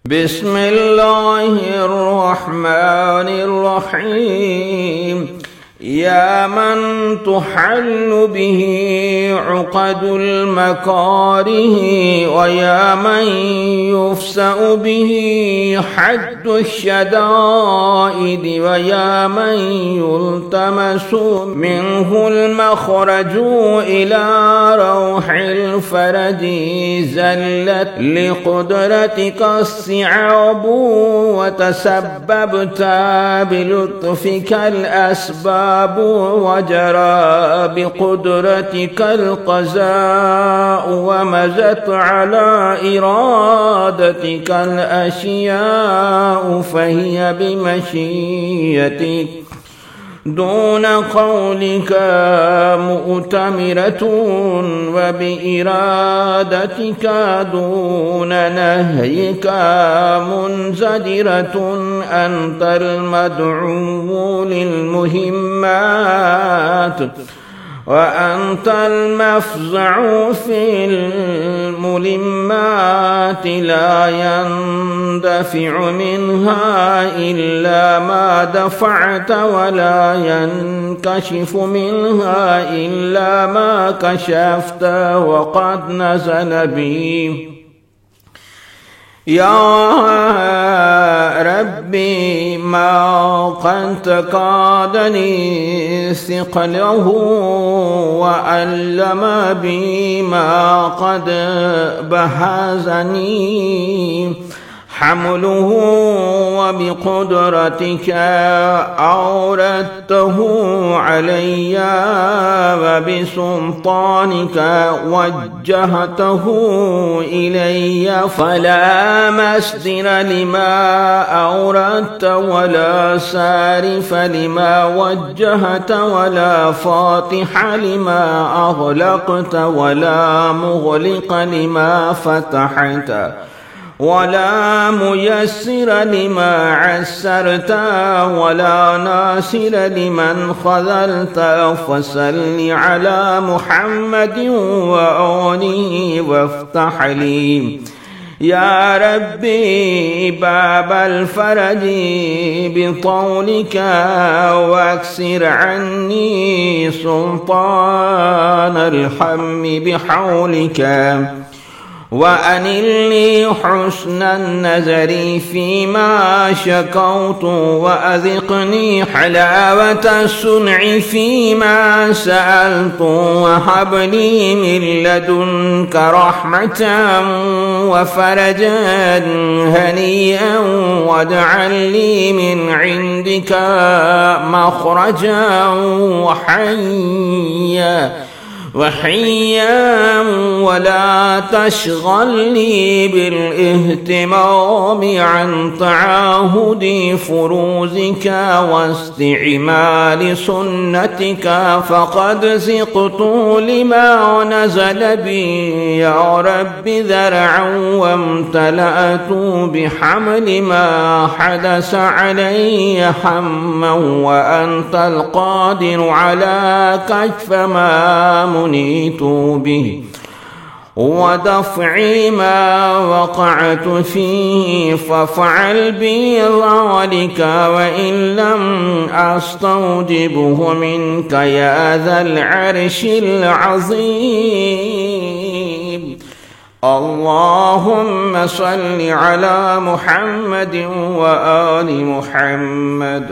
بسم الله الرحمن الرحيم. يا من تحل به عقد المكاره، ويا من يفسأ به حد الشدائد، ويا من يلتمس منه المخرج إلى روح الفرج، زلت لقدرتك الصعاب وتسببت بلطفك الأسباب، وجرى بقدرتك القضاء ومزت على إرادتك الأشياء، فهي بمشيتك دون قولك مؤتمرة، وبإرادتك دون نهيك منزجرة. أنت المدعو للمهمات، وأنت المفزع في الملمات، لا يندفع منها إلا ما دفعت، ولا ينكشف منها إلا ما كشفت. وقد نزل بي يا ربي ما قد تقادني ثقله، وألم بي ما قد بهزني حمله، وبقدرتك أوردته علي، وبسلطانك وجهته إلي. فلا مسدر لما أوردت، ولا سارف لما وجهت، ولا فاتح لما أغلقت، ولا مغلق لما فتحت، ولا ميسر لما عسرت، ولا ناصر لمن خذلت. فصل على محمد وآله وافتح لي يا ربي باب الفرج بطولك، واكسر عني سلطان الحم بحولك، وأنلني حسن النظر فيما شكوت، وأذقني حلاوة الصنع فيما سألت، وهب لي من لدنك رحمة وفرجا هنيئا، واجعل لي من عندك مخرجا وحيا، ولا تشغلني بالاهتمام عن تعاهد فروزك واستعمال سنتك. فقد زقت لما نزل بي يا رب ذرعا، وامتلأت بحمل ما حدث علي حما، وأنت القادر على كشف ما منيت به، ودفع ما وقعت فيه. فافعل بي ذلك وإن لم أستوجبه منك يا ذا العرش العظيم. اللهم صل على محمد وآل محمد.